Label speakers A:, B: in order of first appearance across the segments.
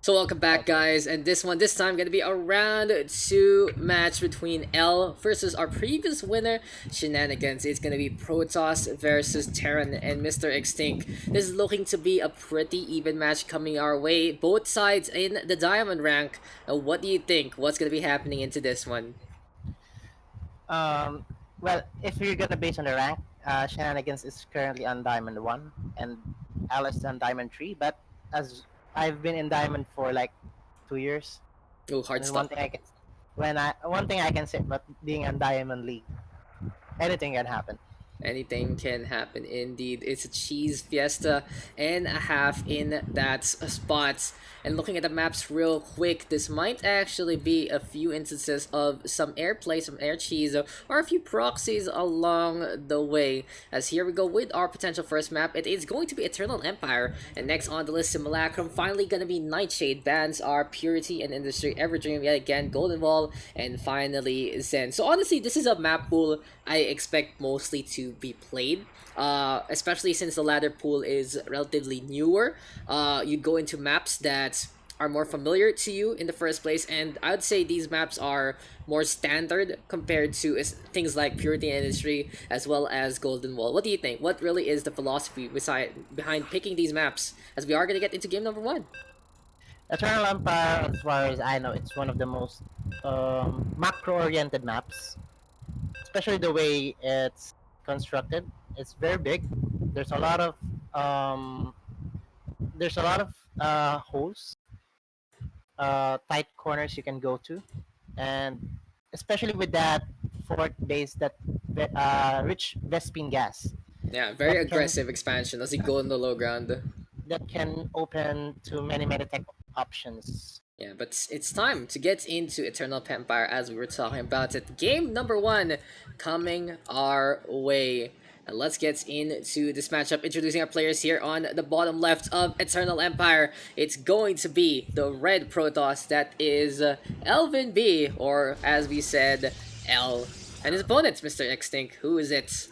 A: So welcome back,
B: Okay.
A: guys, and this time gonna be a round 2 match between L versus our previous winner, Shenanigans. It's gonna be Protoss versus Terran and Mr. XtinC. This is looking to be a pretty even match coming our way. Both sides in the diamond rank. What do you think? What's gonna be happening into this one?
B: Um, well, if you're gonna base on the rank, Shenanigans is currently on Diamond 1 and Alice on Diamond 3. But as I've been in Diamond for like 2 years,
A: Oh, hard
B: and
A: stuff.
B: one thing I can say about being on Diamond League, anything can happen.
A: Anything can happen indeed. It's a cheese fiesta and a half in that spot. And looking at the maps real quick, this might actually be a few instances of some airplay, some air cheese, or a few proxies along the way. As here we go with our potential first map. It is going to be Eternal Empire. And next on the list, Simulacrum. Finally gonna be Nightshade. Bans are Purity and Industry, Everdream yet again, Golden Wall, and finally Zen. So honestly, this is a map pool I expect mostly to be played. Especially since the ladder pool is relatively newer. You go into maps that are more familiar to you in the first place, and I would say these maps are more standard compared to things like Purity and Industry as well as Golden Wall. What do you think? What really is the philosophy behind picking these maps? As we are gonna get into game number one.
B: Eternal Empire, as far as I know, it's one of the most macro-oriented maps, especially the way it's constructed. It's very big. There's a lot of um, holes, tight corners you can go to, and especially with that fort base that rich Vespine gas
A: Yeah, very
B: that can
A: aggressive expansion as you go in the low ground.
B: open to many tech options.
A: Yeah, but it's time to get into Eternal Empire as we were talking about it. Game number one coming our way. And let's get into this matchup. Introducing our players here on the bottom left of Eternal Empire. It's going to be the red Protoss that is Elvin B, or as we said, L. And his opponent, Mr. XtinC. Who is it?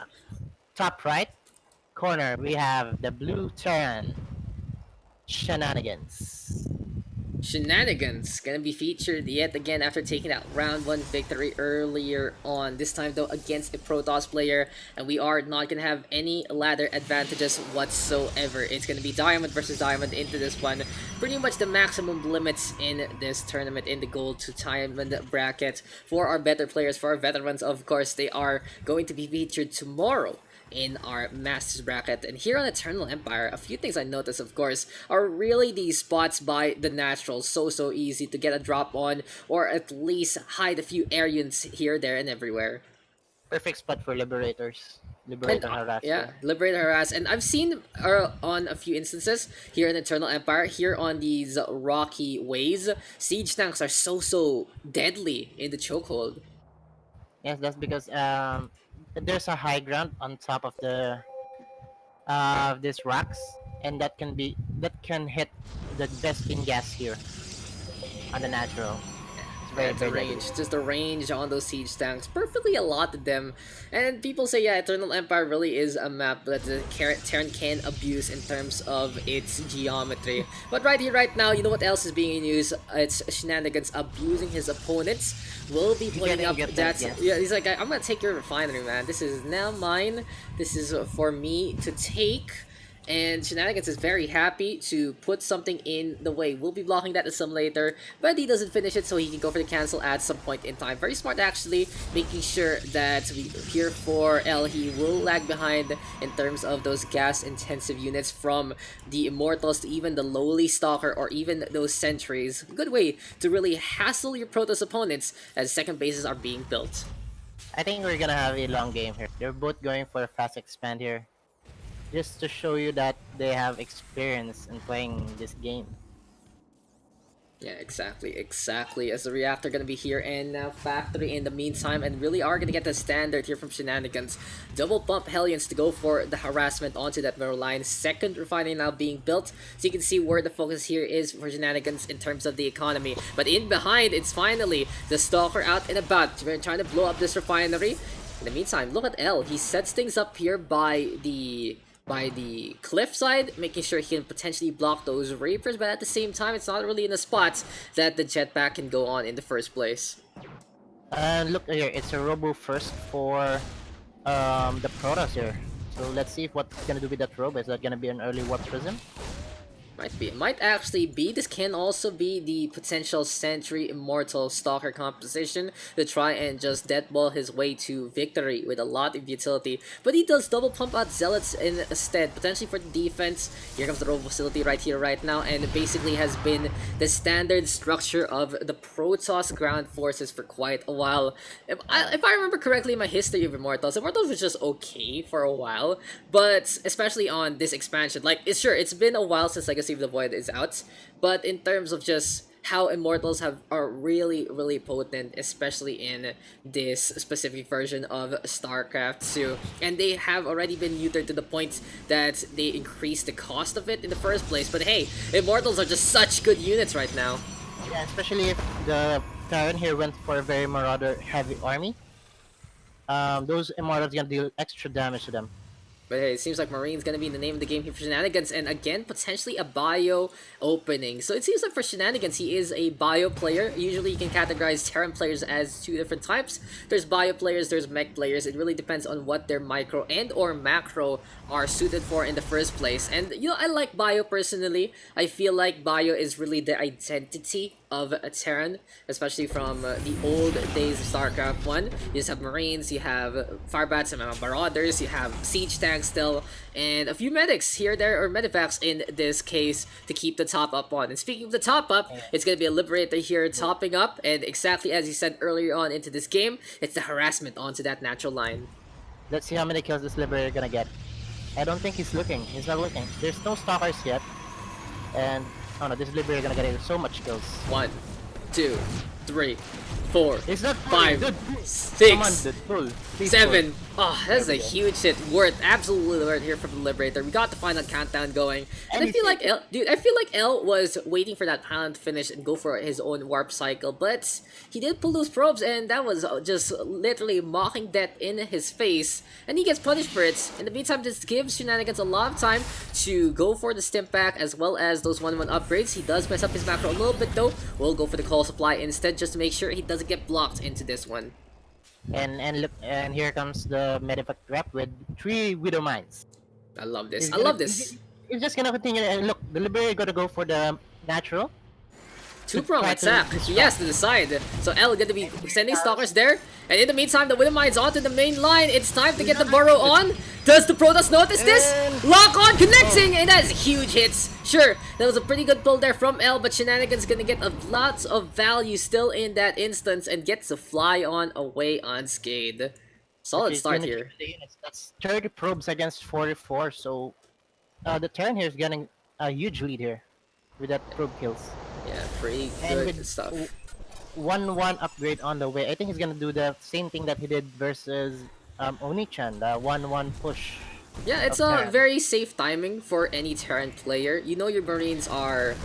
B: Top right corner we have the blue Terran Shenanigans.
A: Shenanigans gonna be featured yet again after taking that round 1 victory earlier on. This time though against a Protoss player, and we are not gonna have any ladder advantages whatsoever. It's gonna be diamond versus diamond into this one. Pretty much the maximum limits in this tournament in the gold to diamond bracket. For our better players, for our veterans, of course, they are going to be featured tomorrow in our Masters bracket. And here on Eternal Empire, a few things I noticed, of course, are really these spots by the Naturals. So easy to get a drop on, or at least hide a few air units here, there, and everywhere.
B: Perfect spot for liberators.
A: And
B: Liberator
A: yeah,
B: harasser.
A: liberate harass. And I've seen on a few instances here in Eternal Empire, here on these rocky ways, siege tanks are so deadly in the chokehold.
B: Yes, that's because there's a high ground on top of the these rocks, and that can hit the Vespine gas here on the natural. It's
A: Yeah,
B: very
A: it's a
B: very deadly.
A: range. Just the range on those siege tanks perfectly allotted them. And people say, yeah, Eternal Empire really is a map that the Terran can abuse in terms of its geometry. But right here, right now, you know what else is being used? It's Shenanigans abusing his opponents. Will be
B: You're
A: putting
B: getting
A: up
B: good that,
A: that. Yeah,
B: yes.
A: he's like, I'm gonna take your refinery, man. This is now mine. This is for me to take. And Shenanigans is very happy to put something in the way. We'll be blocking that assimilator, but he doesn't finish it, so he can go for the cancel at some point in time. Very smart, actually, making sure that we here for L, he will lag behind in terms of those gas-intensive units from the Immortals to even the lowly Stalker or even those Sentries. Good way to really hassle your Protoss opponents as second bases are being built.
B: I think we're gonna have a long game here. They're both going for a fast expand here, just to show you that they have experience in playing this game.
A: Yeah, exactly. As the reactor gonna be here and now factory in the meantime, and really are gonna get the standard here from Shenanigans. Double pump Hellions to go for the harassment onto that middle line. Second refinery now being built, so you can see where the focus here is for Shenanigans in terms of the economy. But in behind, it's finally the Stalker out and about. We're trying to blow up this refinery. In the meantime, look at L. He sets things up here by the by the cliff side, making sure he can potentially block those Reapers, but at the same time, it's not really in the spots that the jetpack can go on in the first place.
B: And look here, it's a robo first for the Protoss here. So let's see if what's gonna do with that robo. Is that gonna be an early warp prism?
A: Might be. It might actually be. This can also be the potential Sentry Immortal Stalker composition to try and just deadball his way to victory with a lot of utility. But he does double pump out Zealots instead, potentially for the defense. Here comes the robo facility right here, right now, and it basically has been the standard structure of the Protoss ground forces for quite a while. If I remember correctly, my history of Immortals was just okay for a while, but especially on this expansion, like, it's been a while since Legacy of the Void is out, but in terms of just how Immortals are really, really potent, especially in this specific version of StarCraft 2. And they have already been neutered to the point that they increased the cost of it in the first place. But hey, Immortals are just such good units right now.
B: Yeah, especially if the Terran here went for a very Marauder heavy army. Those Immortals gonna deal extra damage to them.
A: But hey, it seems like Marine's gonna be in the name of the game here for Shenanigans, and again, potentially a bio opening. So it seems like for Shenanigans, he is a bio player. Usually you can categorize Terran players as two different types. There's bio players, there's mech players. It really depends on what their micro and or macro are suited for in the first place. And you know, I like bio personally. I feel like bio is really the identity of a Terran, especially from the old days of StarCraft 1. You just have Marines, you have Firebats and Marauders, you have Siege Tanks still, and a few medics here, there, or medivacs in this case, to keep the top up on. And speaking of the top up, it's going to be a Liberator here topping up, and exactly as you said earlier on into this game, it's the harassment onto that natural line.
B: Let's see how many kills this Liberator gonna get. I don't think he's looking. He's not looking. There's no stalkers yet. And oh no, this Liberator gonna get so much kills.
A: 1, 2, 3, 4,
B: It's not
A: 5,
B: dude.
A: 6,
B: Come on, dude. Pull. Please
A: 7.
B: pull.
A: Oh, that's a
B: There we go.
A: huge hit. Worth, absolutely worth here from the Liberator. We got the final countdown going. And
B: And
A: I feel like L was waiting for that Paladin to finish and go for his own warp cycle, but he did pull those probes, and that was just literally mocking death in his face, and he gets punished for it. In the meantime, this gives Shenanigans a lot of time to go for the stimp back as well as those 1-1 upgrades. He does mess up his macro a little bit though. We'll go for the call supply instead just to make sure he doesn't get blocked into this one.
B: And look, and here comes the Medivac trap with 3 Widow Mines.
A: I love this.
B: He's
A: I
B: gonna-
A: love this.
B: He's just gonna continue. And look, the Liberator gonna go for the natural.
A: Two-prong
B: try to
A: attack.
B: distract.
A: He has to decide. So L gonna be sending stalkers there. And in the meantime, the Widowmine's onto the main line. It's time to get the burrow on. Does the Protoss notice this?
B: And-
A: Lock on, connecting, and that's huge hits. Sure, that was a pretty good pull there from L, but Shenanigans gonna get lots of value still in that instance and gets to fly on away unscathed. Solid
B: He's
A: start
B: gonna
A: here.
B: keep the units. That's 30 probes against 44. So the Terran here is getting a huge lead here with that probe kills.
A: Yeah, pretty
B: And
A: good
B: with
A: stuff.
B: 1-1 upgrade on the way. I think he's gonna do the same thing that he did versus Onichan, the 1-1 push.
A: Yeah, it's
B: of
A: a
B: Terran.
A: very safe timing for any Terran player. You know your Marines are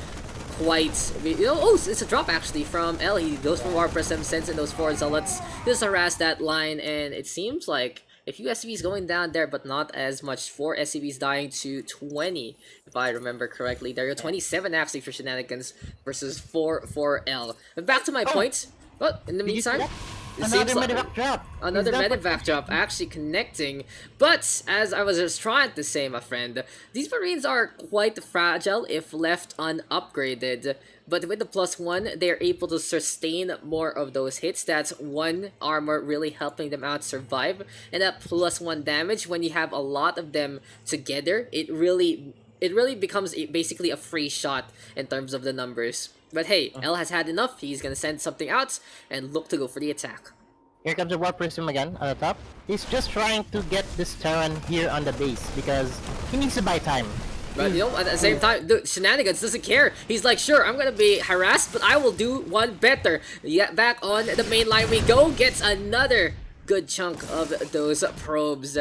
A: quite... oh, it's a drop actually from L. He goes for War Press, sends in those 4 Zealots, just harass that line, and it seems like a few SCVs going down there, but not as much. 4 SCVs dying to 20, if I remember correctly. There are 27 actually for Shenanigans versus 4 for L. But back to my point. But in the
B: Did you see
A: meantime...
B: that?
A: it
B: Another
A: seems like-
B: Medivac drop.
A: Another
B: He's done for-
A: medevac drop actually connecting, but as I was just trying to say, my friend, these Marines are quite fragile if left unupgraded, but with the +1, they're able to sustain more of those hits. That's 1 armor really helping them out survive, and that +1 damage, when you have a lot of them together, it really becomes basically a free shot in terms of the numbers. But hey, L has had enough. He's gonna send something out and look to go for the attack.
B: Here comes the Warp Prism again on the top. He's just trying to get this Terran here on the base because he needs to buy time.
A: But you know, at the same time, dude, Shenanigans doesn't care. He's like, sure, I'm gonna be harassed, but I will do one better. Yeah, back on the main line we go. Gets another good chunk of those probes.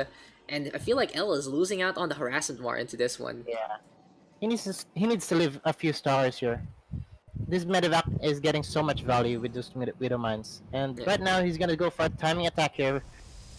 A: And I feel like L is losing out on the harassment war into this one.
B: Yeah. He needs to leave a few stars here. This Medivac is getting so much value with those Widow Mines. And
A: Yeah.
B: right now he's gonna go for a timing attack here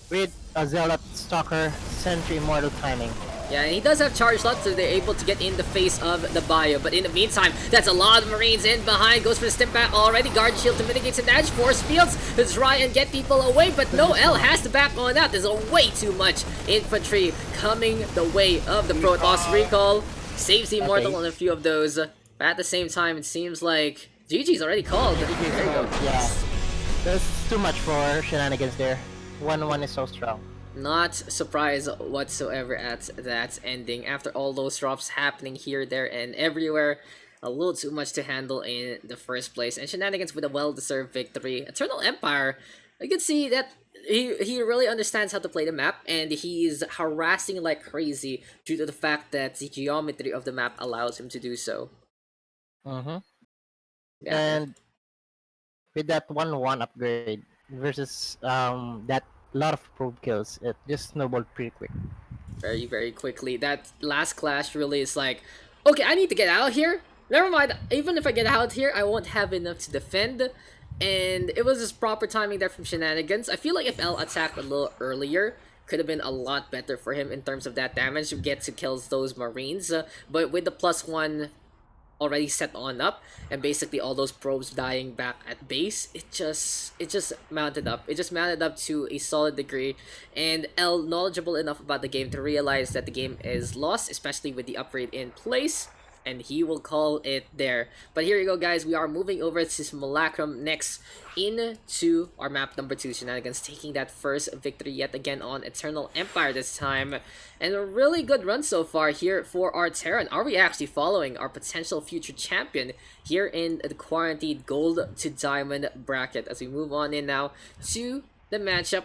B: with a Zealot Stalker Sentry Immortal timing.
A: Yeah, and he does have charge slots, so they're able to get in the face of the bio. But in the meantime, that's a lot of Marines in behind. Goes for the stim back already. Guard shield to mitigate some damage. Force fields to try and get people away. But no, L has to back on out. There's a way too much infantry coming the way of the Protoss. Recall saves the Immortal on a few of those. But at the same time, it seems like GG's already called. There you go.
B: Yeah. There's too much for Shenanigans there. 1-1 is so strong.
A: Not surprised whatsoever at that ending. After all those drops happening here, there, and everywhere, a little too much to handle in the first place. And Shenanigans with a well-deserved victory. Eternal Empire, you can see that he really understands how to play the map, and he's harassing like crazy due to the fact that the geometry of the map allows him to do so.
B: Mm-hmm.
A: Yeah.
B: And with that 1-1 upgrade versus that lot of probe kills, it just snowballed pretty quick.
A: Very, very quickly. That last clash really is like, okay, I need to get out here. Never mind, even if I get out here, I won't have enough to defend. And it was just proper timing there from Shenanigans. I feel like if L attacked a little earlier, could have been a lot better for him in terms of that damage to get to kills those Marines. But with the +1 already set on up, and basically all those probes dying back at base, it just mounted up. It just mounted up to a solid degree, and L knowledgeable enough about the game to realize that the game is lost, especially with the upgrade in place, and he will call it there. But here you go, guys. We are moving over to Simulacrum next into our map number 2. Shenanigans taking that first victory yet again on Eternal Empire this time. And a really good run so far here for our Terran. Are we actually following our potential future champion here in the Quarantined Gold to Diamond bracket? As we move on in now to the matchup,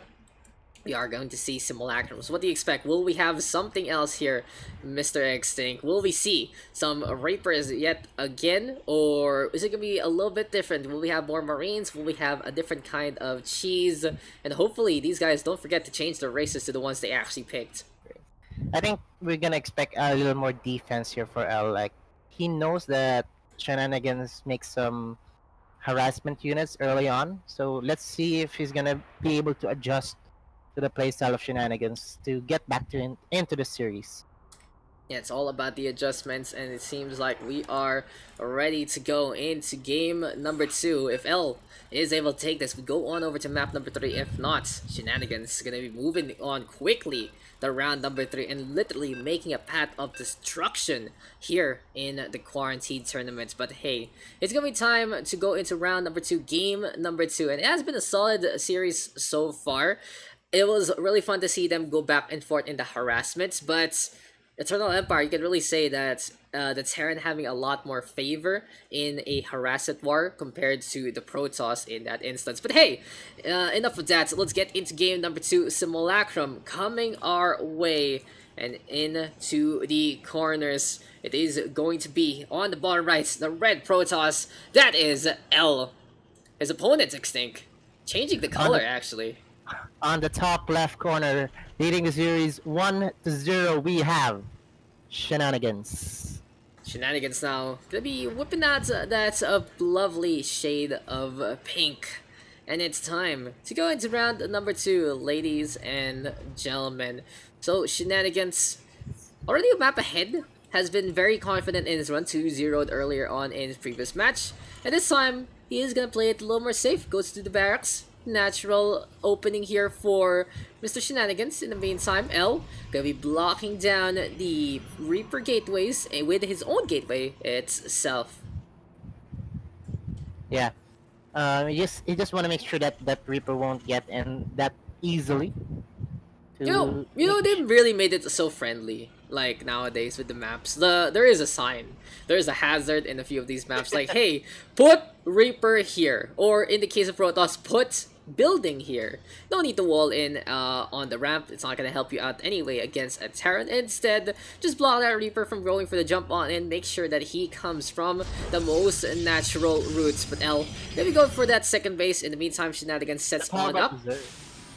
A: we are going to see Simulacrums. What do you expect? Will we have something else here, Mr. XtinC? Will we see some Reapers yet again? Or is it going to be a little bit different? Will we have more Marines? Will we have a different kind of cheese? And hopefully these guys don't forget to change their races to the ones they actually picked.
B: I think we're gonna expect a little more defense here for L. Like, he knows that Shenanigans makes some harassment units early on, so let's see if he's gonna be able to adjust to the playstyle of Shenanigans to get back to into the series.
A: Yeah, it's all about the adjustments, and it seems like we are ready to go into game number 2. If L is able to take this, we go on over to map number 3. If not, Shenanigans is going to be moving on quickly to round number 3 and literally making a path of destruction here in the Quarantine tournament. But hey, it's going to be time to go into round number 2, game number 2. And it has been a solid series so far. It was really fun to see them go back and forth in the harassments, but Eternal Empire, you can really say that the Terran having a lot more favor in a harassment war compared to the Protoss in that instance. But hey, enough of that. Let's get into game number 2, Simulacrum coming our way. And into the corners, it is going to be on the bottom right, the red Protoss. That is L. His opponent, XtinC. Changing the color, actually.
B: On the top left corner, leading the series 1-0, we have Shenanigans.
A: Shenanigans now gonna be whipping out that lovely shade of pink. And it's time to go into round number 2, ladies and gentlemen. So Shenanigans, already a map ahead, has been very confident in his run, 2-0'd earlier on in his previous match. And this time, he is gonna play it a little more safe, goes to the barracks. Natural opening here for Mr. Shenanigans. In the meantime, L gonna be blocking down the Reaper gateways with his own gateway itself.
B: Yeah, you just want to make sure that that Reaper won't get in that easily.
A: You know, they really made it so friendly. Like nowadays with the maps, there is a sign, there is a hazard in a few of these maps. Like, hey, put Reaper here, or in the case of Protoss, put building here. No need to wall in on the ramp. It's not gonna help you out anyway against a Terran. Instead, just block that Reaper from going for the jump on and make sure that he comes from the most natural routes. But L, let me go for that second base. In the meantime, Shenanigans sets on up.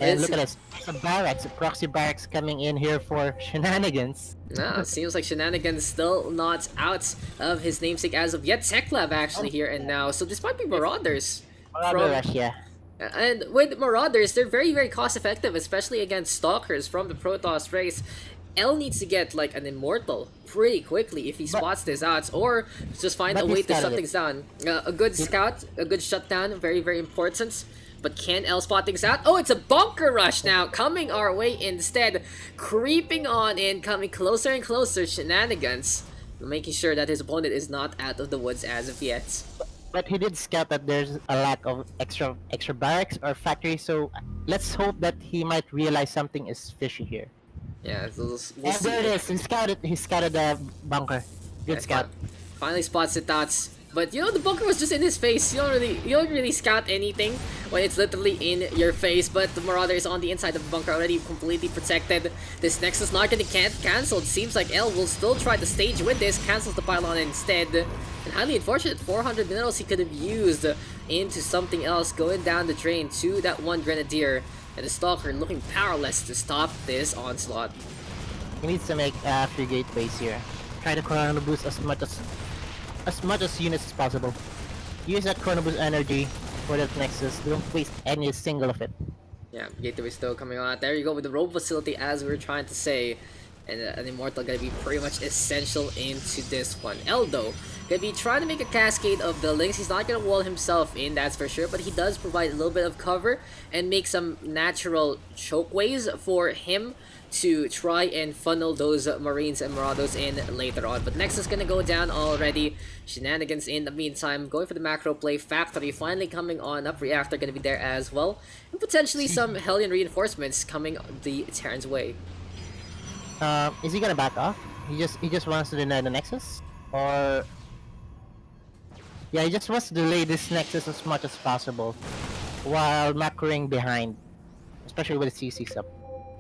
B: And look at this, the barracks, the proxy barracks coming in here for Shenanigans.
A: Nah, it seems like Shenanigans still not out of his namesake as of yet. Tech Lab actually here and now, so this might be Marauders.
B: Yeah.
A: And with Marauders, they're very, very cost effective, especially against Stalkers from the Protoss race. L needs to get like an immortal pretty quickly if he spots this out, or just find a
B: but he
A: way to
B: scouted
A: shut
B: it.
A: things down. A good scout, a good shutdown, very, very important. But can L spot things out? Oh, it's a bunker rush now coming our way instead. Creeping on in, coming closer and closer. Shenanigans. Making sure that his opponent is not out of the woods as of yet.
B: But he did scout that there's a lack of extra barracks or factories, so let's hope that he might realize something is fishy here.
A: Yeah, so we'll
B: And
A: see.
B: there it is. He scouted the bunker. Good
A: Yeah,
B: scout.
A: Finally spots the dots. But you know, the bunker was just in his face. You don't really scout anything when it's literally in your face. But the Marauder is on the inside of the bunker, already completely protected. This Nexus not gonna cancel. It seems like L will still try to stage with this, cancels the pylon instead. And highly unfortunate, 400 minerals he could have used into something else, going down the drain to that one Grenadier. And the Stalker looking powerless to stop this onslaught.
B: He needs to make free gateways here. Try to chrono boost as much as units as possible. Use that chrono boost energy for that Nexus. Don't waste any single of it.
A: Yeah, Gateway still coming on. There you go with the rope facility, as we were trying to say. And an Immortal gonna be pretty much essential into this one. Eldo gonna be trying to make a cascade of buildings. He's not gonna wall himself in, that's for sure, but he does provide a little bit of cover and make some natural chokeways for him to try and funnel those Marines and Marauders in later on. But Nexus gonna go down already. Shenanigans in the meantime, going for the macro play. Factory finally coming on up. Reactor gonna be there as well. And potentially some Hellion reinforcements coming the Terran's way.
B: Is he gonna back off? He just wants to deny the Nexus? Or... Yeah, he just wants to delay this Nexus as much as possible while macroing behind. Especially with the CCs up.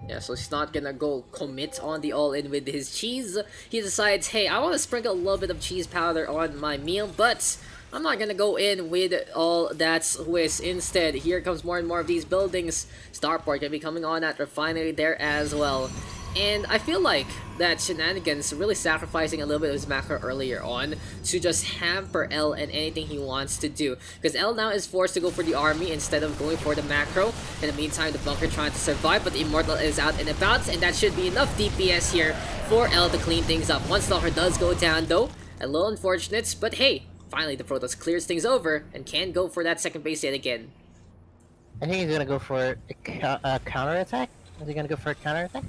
A: Yeah, so he's not gonna go commit on the all-in with his cheese. He decides, hey, I want to sprinkle a little bit of cheese powder on my meal, but I'm not gonna go in with all that Swiss. Instead, here comes more and more of these buildings. Starport gonna be coming on at Refinery there as well. And I feel like that Shenanigans really sacrificing a little bit of his macro earlier on to just hamper L and anything he wants to do. Because L now is forced to go for the army instead of going for the macro. In the meantime, the bunker trying to survive, but the Immortal is out and about, and that should be enough DPS here for L to clean things up. One Stalker does go down though, a little unfortunate, but hey, finally the Protoss clears things over and can go for that second base yet again.
B: I think he's gonna go for a counter-attack? Is he gonna go for a counter-attack?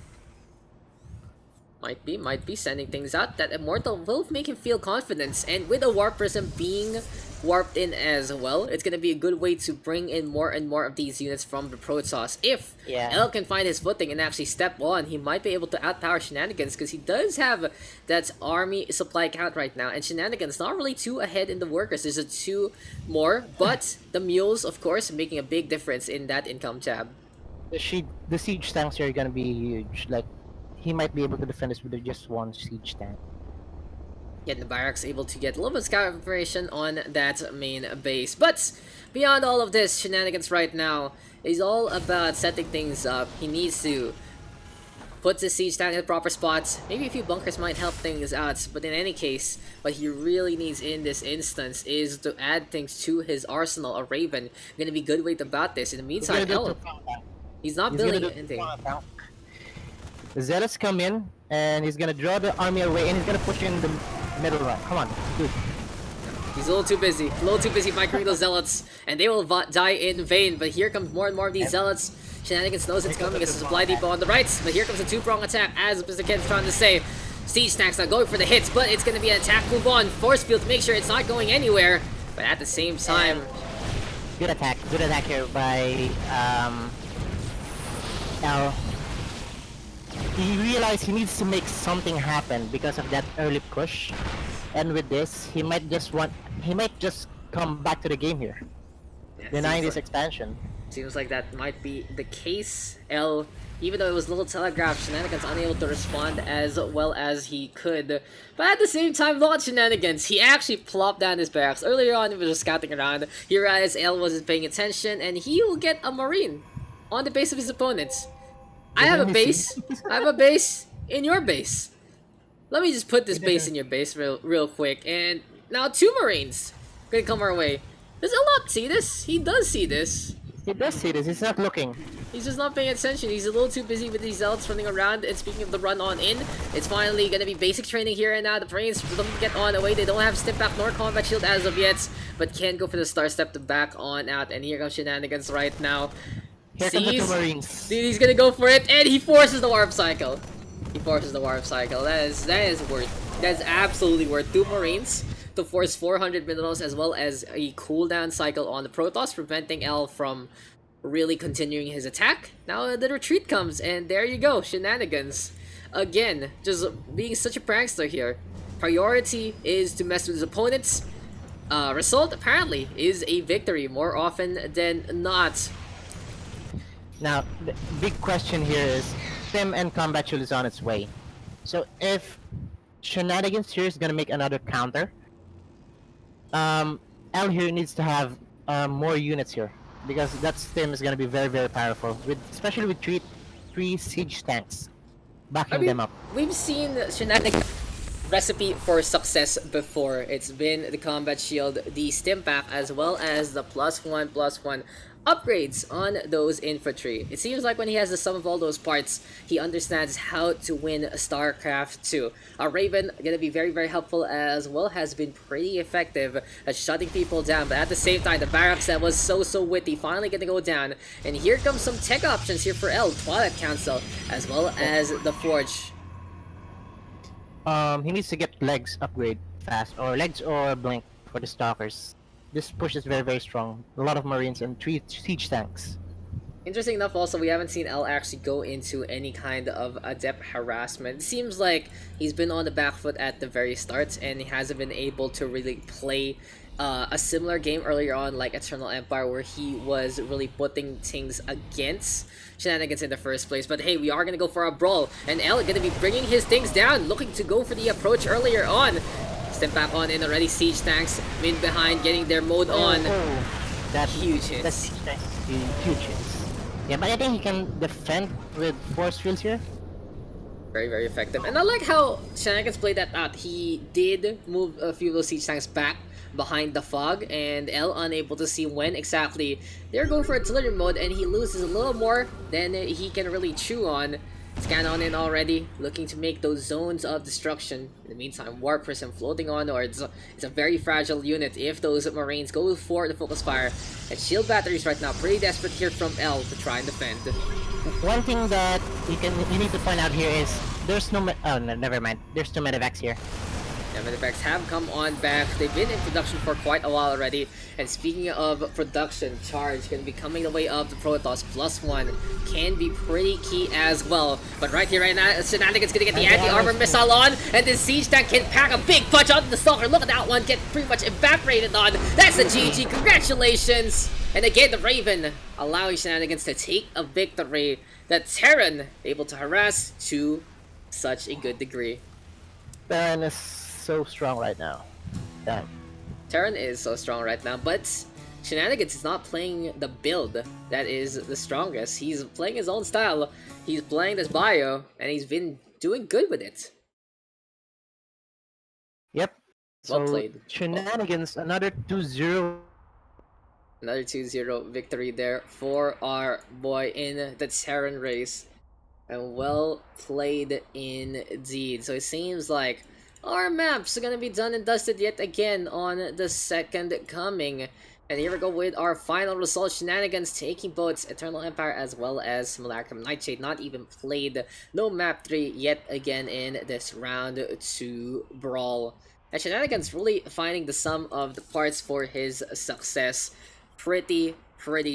A: Might be sending things out. That Immortal will make him feel confidence, and with a Warp Prism being warped in as well, it's gonna be a good way to bring in more and more of these units from the Protoss. If L can find his footing and actually step on, he might be able to outpower Shenanigans, because he does have that army supply count right now, and Shenanigans not really too ahead in the workers. There's a 2 more, but the mules, of course, making a big difference in that income tab.
B: The siege tanks are gonna be huge. Like, he might be able to defend this with just one siege tank.
A: Yeah, the barracks able to get a little bit of scout information on that main base. But beyond all of this, Shenanigans right now is all about setting things up. He needs to put the siege tank in the proper spots. Maybe a few bunkers might help things out, but in any case, what he really needs in this instance is to add things to his arsenal. A Raven gonna be a good way to bat this. In the meantime, he's not building anything.
B: The Zealots come in, and he's gonna draw the army away, and he's gonna push in the middle run. Come on, dude.
A: He's a little too busy microing those Zealots, and they will die in vain. But here comes more and more of these Zealots. Shenanigans knows it's coming. It's a supply depot on the right, but here comes a 2-prong attack, as Mr. Ken's trying to say. Siege tanks not going for the hits, but it's going to be an attack move on. Force field to make sure it's not going anywhere, but at the same time...
B: Good attack here by L. He realized he needs to make something happen because of that early push, and with this, he might just come back to the game here, denying this expansion.
A: Seems like that might be the case. L, even though it was a little telegraphed, Shenanigans unable to respond as well as he could. But at the same time, not Shenanigans. He actually plopped down his barracks. Earlier on, he was just scouting around. He realized L wasn't paying attention, and he will get a Marine on the base of his opponents. I have a base. I have a base in your base. Let me just put this base in your base real quick. And now 2 Marines gonna come our way. Does L not see this? He does see this.
B: He does see this. He's not looking.
A: He's just not paying attention. He's a little too busy with these Zelts running around. And speaking of the run on in, it's finally gonna be basic training here and now. The Brains don't get on away. They don't have Step Back nor Combat Shield as of yet, but can go for the Star Step to back on out. And here comes Shenanigans right now.
B: Here comes the two Marines.
A: Dude, he's gonna go for it, and he forces the Warp Cycle. He forces the Warp Cycle. That is worth. That's absolutely worth. 2 Marines to force 400 minerals as well as a cooldown cycle on the Protoss, preventing L from really continuing his attack. Now the retreat comes, and there you go, Shenanigans. Again, just being such a prankster here. Priority is to mess with his opponents. Result, apparently, is a victory more often than not.
B: Now, the big question here is, Stim and Combat Shield is on its way. So if Shenanigans here is gonna make another counter, L here needs to have more units here, because that Stim is gonna be very, very powerful, especially with three siege tanks backing them up.
A: We've seen Shenanigans recipe for success before. It's been the Combat Shield, the Stim Pack, as well as the +1/+1 upgrades on those infantry. It seems like when he has the sum of all those parts, he understands how to win StarCraft 2. Raven gonna be very, very helpful as well, has been pretty effective at shutting people down, but at the same time, the barracks that was so witty finally gonna go down, and here comes some tech options here for L, Twilight Council, as well as the Forge.
B: He needs to get legs upgrade fast, or legs or blink for the stalkers. This push is very, very strong. A lot of Marines and 3 siege tanks.
A: Interesting enough, also, we haven't seen L actually go into any kind of adept harassment. It seems like he's been on the back foot at the very start, and he hasn't been able to really play a similar game earlier on, like Eternal Empire, where he was really putting things against Shenanigans in the first place. But hey, we are gonna go for a brawl, and L gonna be bringing his things down, looking to go for the approach earlier on. Step back on in already. Siege tanks in behind, getting their mode on.
B: That's
A: huge hits.
B: That's huge hits. Yeah, but I think he can defend with force fields here.
A: Very, very effective. And I like how Shenanigans played that out. He did move a few of those siege tanks back behind the fog, and L unable to see when exactly they're going for artillery mode, and he loses a little more than he can really chew on. Scan on in already, looking to make those zones of destruction. In the meantime, Warp Prism floating onwards. It's a very fragile unit if those Marines go for the focus fire. And shield batteries right now, pretty desperate here from L to try and defend.
B: One thing that you need to point out here is there's no never mind. There's 2 medevacs here.
A: Yeah, Medivacs have come on back. They've been in production for quite a while already. And speaking of production, Charge can be coming the way of the Protoss. +1 can be pretty key as well. But right here, right now, Shenanigans gonna get the anti-armor missile on, and the siege tank can pack a big punch onto the Stalker. Look at that one get pretty much evaporated on. That's a GG. Congratulations! And again, the Raven allowing Shenanigans to take a victory that Terran able to harass to such a good degree.
B: Terran is so strong right now. Damn.
A: Terran is so strong right now, but Shenanigans is not playing the build that is the strongest. He's playing his own style. He's playing this bio, and he's been doing good with it.
B: Yep.
A: Well
B: So
A: played.
B: Shenanigans, another 2-0.
A: Another 2-0 victory there for our boy in the Terran race. And well played indeed. So it seems like our maps are gonna be done and dusted yet again on the second coming. And here we go with our final result. Shenanigans taking both Eternal Empire as well as Simulacrum. Nightshade not even played. No map 3 yet again in this round 2 brawl. And Shenanigans really finding the sum of the parts for his success. Pretty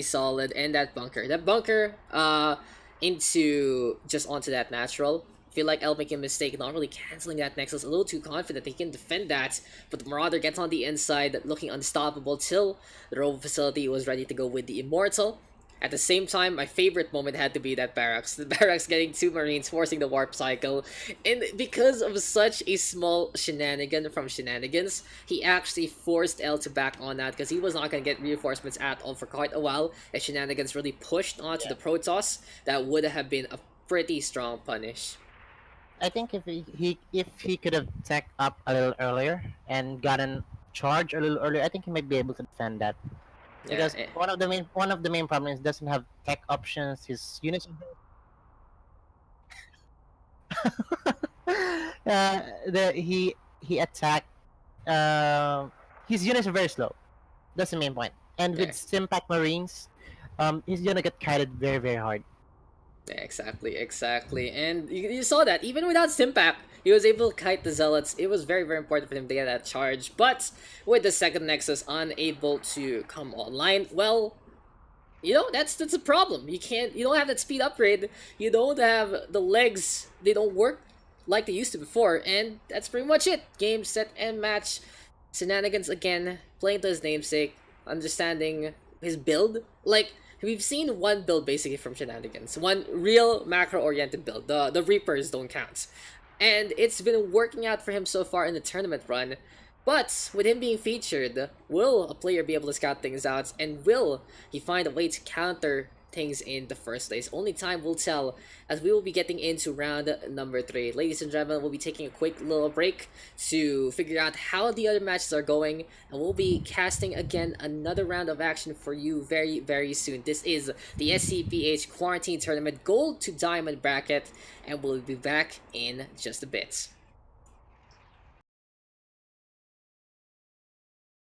A: solid. And that bunker. That bunker, onto that natural. Feel like L making a mistake, not really canceling that Nexus. A little too confident he can defend that, but the Marauder gets on the inside, looking unstoppable till the Robo Facility was ready to go with the Immortal. At the same time, my favorite moment had to be that barracks. The barracks getting 2 Marines, forcing the warp cycle. And because of such a small shenanigan from Shenanigans, he actually forced L to back on that because he was not going to get reinforcements at all for quite a while. As Shenanigans really pushed onto the Protoss, that would have been a pretty strong punish.
B: I think if he could have tech up a little earlier and gotten charge a little earlier, I think he might be able to defend that.
A: Yeah,
B: because one of the main problems doesn't have tech options. His units, he attack. His units are very slow. That's the main point. And with
A: yeah.
B: Stimpack Marines, he's gonna get kited very very hard.
A: Yeah, exactly, exactly. And you saw that even without Stimpack, he was able to kite the Zealots. It was very, very important for him to get that charge. But with the second Nexus unable to come online, well, that's a problem. You don't have that speed upgrade. You don't have the legs. They don't work like they used to before, and that's pretty much it. Game, set, and match. Shenanigans again, playing to his namesake, understanding his build. Like, we've seen one build basically from Shenanigans, one real macro-oriented build. The Reapers don't count, and it's been working out for him so far in the tournament run. But with him being featured, will a player be able to scout things out, and will he find a way to counter things in the first place? Only time will tell, as we will be getting into round number 3. Ladies and gentlemen, we'll be taking a quick little break to figure out how the other matches are going, and we'll be casting again another round of action for you very, very soon. This is the SCPH Quarantine Tournament Gold to Diamond bracket, and we'll be back in just a bit.